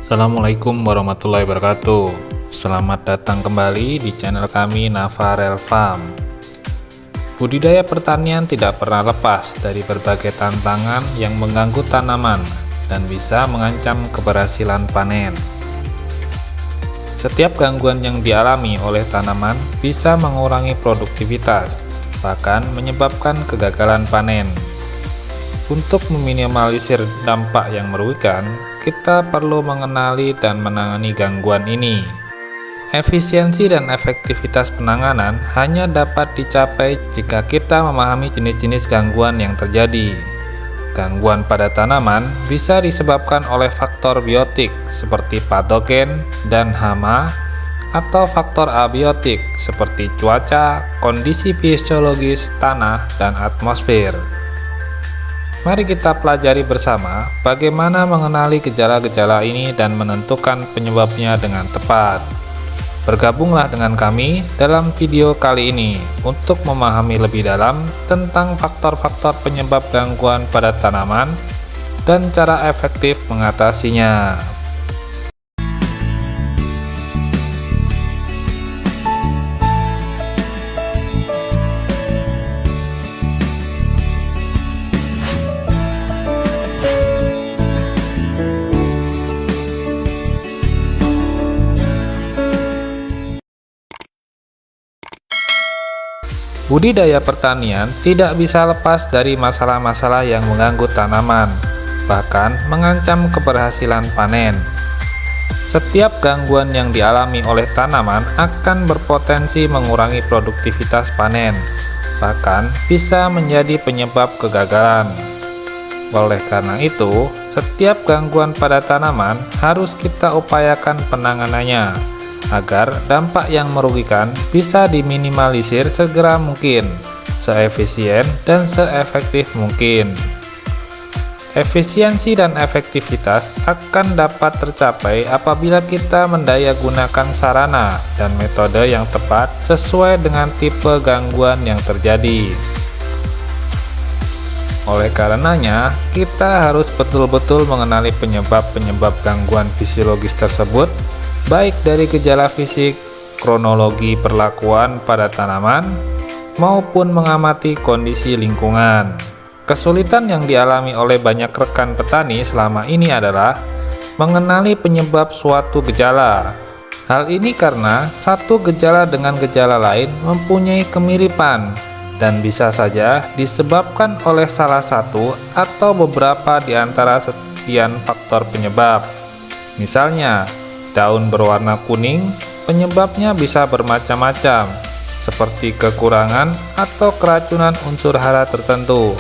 Assalamualaikum warahmatullahi wabarakatuh. Selamat datang kembali di channel kami Navarel Farm. Budidaya pertanian tidak pernah lepas dari berbagai tantangan yang mengganggu tanaman dan bisa mengancam keberhasilan panen. Setiap gangguan yang dialami oleh tanaman bisa mengurangi produktivitas, bahkan menyebabkan kegagalan panen. Untuk meminimalisir dampak yang merugikan, kita perlu mengenali dan menangani gangguan ini. Efisiensi dan efektivitas penanganan hanya dapat dicapai jika kita memahami jenis-jenis gangguan yang terjadi. Gangguan pada tanaman bisa disebabkan oleh faktor biotik seperti patogen dan hama, atau faktor abiotik seperti cuaca, kondisi fisiologis tanah, dan atmosfer. Mari kita pelajari bersama bagaimana mengenali gejala-gejala ini dan menentukan penyebabnya dengan tepat. Bergabunglah dengan kami dalam video kali ini untuk memahami lebih dalam tentang faktor-faktor penyebab gangguan pada tanaman dan cara efektif mengatasinya. Budidaya pertanian tidak bisa lepas dari masalah-masalah yang mengganggu tanaman, bahkan mengancam keberhasilan panen. Setiap gangguan yang dialami oleh tanaman akan berpotensi mengurangi produktivitas panen, bahkan bisa menjadi penyebab kegagalan. Oleh karena itu, setiap gangguan pada tanaman harus kita upayakan penanganannya, agar dampak yang merugikan bisa diminimalisir segera mungkin, seefisien dan seefektif mungkin. Efisiensi dan efektivitas akan dapat tercapai apabila kita mendayagunakan sarana dan metode yang tepat sesuai dengan tipe gangguan yang terjadi. Oleh karenanya, kita harus betul-betul mengenali penyebab-penyebab gangguan fisiologis tersebut, baik dari gejala fisik, kronologi perlakuan pada tanaman, maupun mengamati kondisi lingkungan. Kesulitan yang dialami oleh banyak rekan petani selama ini adalah mengenali penyebab suatu gejala. Hal ini karena satu gejala dengan gejala lain mempunyai kemiripan dan bisa saja disebabkan oleh salah satu atau beberapa di antara sekian faktor penyebab. Misalnya, daun berwarna kuning, penyebabnya bisa bermacam-macam, seperti kekurangan atau keracunan unsur hara tertentu,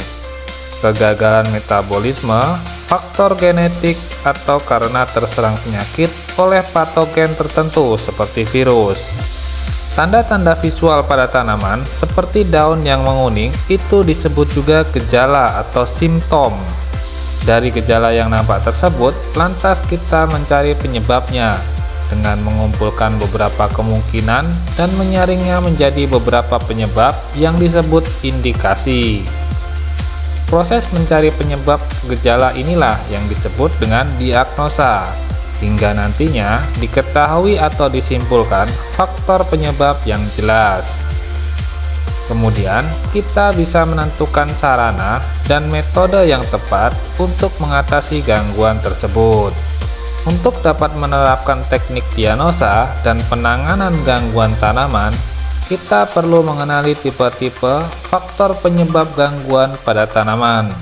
kegagalan metabolisme, faktor genetik, atau karena terserang penyakit oleh patogen tertentu seperti virus. Tanda-tanda visual pada tanaman seperti daun yang menguning itu disebut juga gejala atau simptom. Dari gejala yang nampak tersebut, lantas kita mencari penyebabnya dengan mengumpulkan beberapa kemungkinan dan menyaringnya menjadi beberapa penyebab yang disebut indikasi. Proses mencari penyebab gejala inilah yang disebut dengan diagnosa, hingga nantinya diketahui atau disimpulkan faktor penyebab yang jelas. Kemudian, kita bisa menentukan sarana dan metode yang tepat untuk mengatasi gangguan tersebut. Untuk dapat menerapkan teknik diagnosa dan penanganan gangguan tanaman, kita perlu mengenali tipe-tipe faktor penyebab gangguan pada tanaman.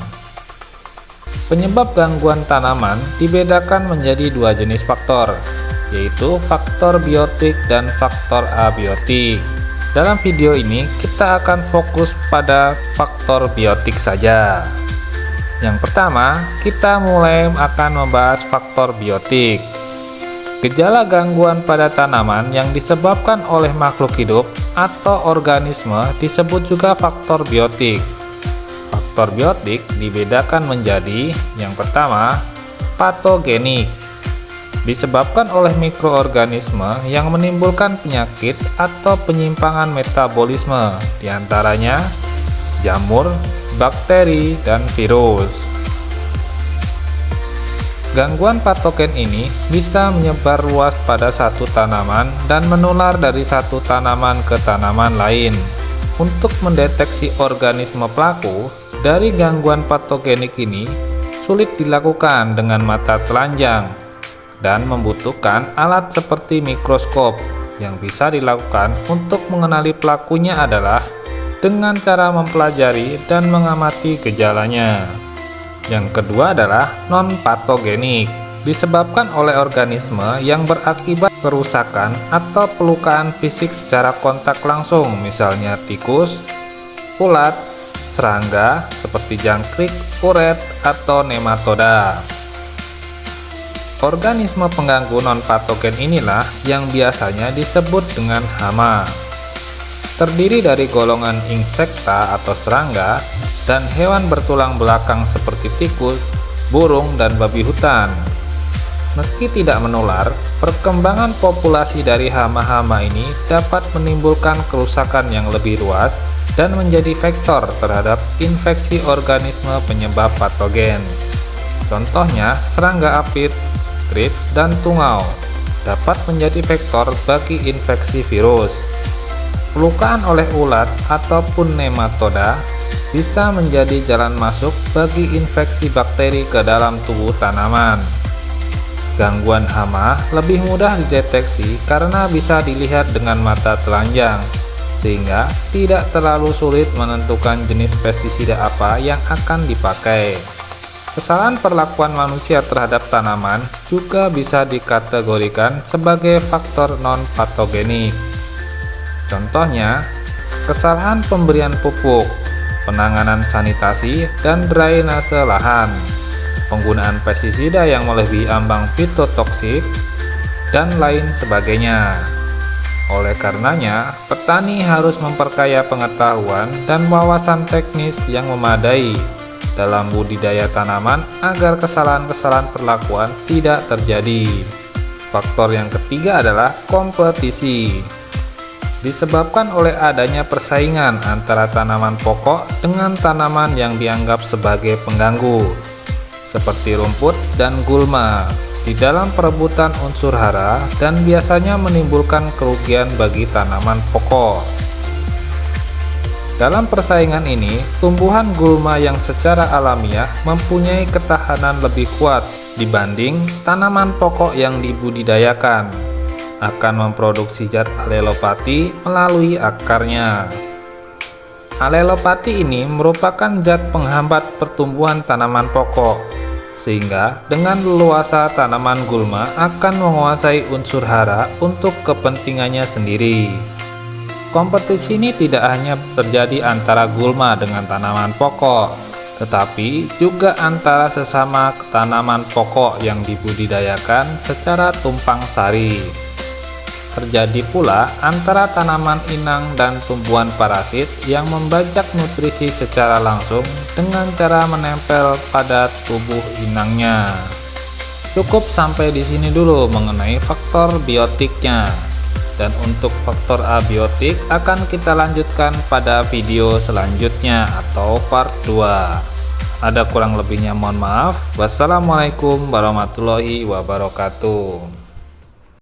Penyebab gangguan tanaman dibedakan menjadi dua jenis faktor, yaitu faktor biotik dan faktor abiotik. Dalam video ini, kita akan fokus pada faktor biotik saja. Yang pertama, kita mulai akan membahas faktor biotik. Gejala gangguan pada tanaman yang disebabkan oleh makhluk hidup atau organisme disebut juga faktor biotik. Faktor biotik dibedakan menjadi yang pertama, patogenik. Disebabkan oleh mikroorganisme yang menimbulkan penyakit atau penyimpangan metabolisme, diantaranya jamur, bakteri, dan virus. Gangguan patogen ini bisa menyebar luas pada satu tanaman dan menular dari satu tanaman ke tanaman lain. Untuk mendeteksi organisme pelaku dari gangguan patogenik ini sulit dilakukan dengan mata telanjang dan membutuhkan alat seperti mikroskop. Yang bisa dilakukan untuk mengenali pelakunya adalah dengan cara mempelajari dan mengamati gejalanya. Yang kedua adalah non-patogenik, disebabkan oleh organisme yang berakibat kerusakan atau pelukaan fisik secara kontak langsung, misalnya tikus, ulat, serangga seperti jangkrik, uret, atau nematoda. Organisme pengganggu non-patogen inilah yang biasanya disebut dengan hama. Terdiri dari golongan insekta atau serangga dan hewan bertulang belakang seperti tikus, burung, dan babi hutan. Meski tidak menular, perkembangan populasi dari hama-hama ini dapat menimbulkan kerusakan yang lebih luas dan menjadi vektor terhadap infeksi organisme penyebab patogen. Contohnya, serangga apit, trips, dan tungau dapat menjadi vektor bagi infeksi virus. Pelukaan oleh ulat ataupun nematoda bisa menjadi jalan masuk bagi infeksi bakteri ke dalam tubuh tanaman. Gangguan hama lebih mudah dideteksi karena bisa dilihat dengan mata telanjang, sehingga tidak terlalu sulit menentukan jenis pestisida apa yang akan dipakai. Kesalahan perlakuan manusia terhadap tanaman juga bisa dikategorikan sebagai faktor non-patogenik. Contohnya, kesalahan pemberian pupuk, penanganan sanitasi dan drainase lahan, penggunaan pestisida yang melebihi ambang fitotoksik, dan lain sebagainya. Oleh karenanya, petani harus memperkaya pengetahuan dan wawasan teknis yang memadai dalam budidaya tanaman agar kesalahan-kesalahan perlakuan tidak terjadi. Faktor yang ketiga adalah kompetisi. Disebabkan oleh adanya persaingan antara tanaman pokok dengan tanaman yang dianggap sebagai pengganggu, seperti rumput dan gulma, di dalam perebutan unsur hara dan biasanya menimbulkan kerugian bagi tanaman pokok. Dalam persaingan ini, tumbuhan gulma yang secara alamiah mempunyai ketahanan lebih kuat dibanding tanaman pokok yang dibudidayakan, akan memproduksi zat alelopati melalui akarnya. Alelopati ini merupakan zat penghambat pertumbuhan tanaman pokok, sehingga dengan leluasa tanaman gulma akan menguasai unsur hara untuk kepentingannya sendiri. Kompetisi ini tidak hanya terjadi antara gulma dengan tanaman pokok, tetapi juga antara sesama tanaman pokok yang dibudidayakan secara tumpang sari. Terjadi pula antara tanaman inang dan tumbuhan parasit yang membajak nutrisi secara langsung dengan cara menempel pada tubuh inangnya. Cukup sampai di sini dulu mengenai faktor biotiknya. Dan untuk faktor abiotik akan kita lanjutkan pada video selanjutnya atau part 2. Ada kurang lebihnya mohon maaf. Wassalamualaikum warahmatullahi wabarakatuh.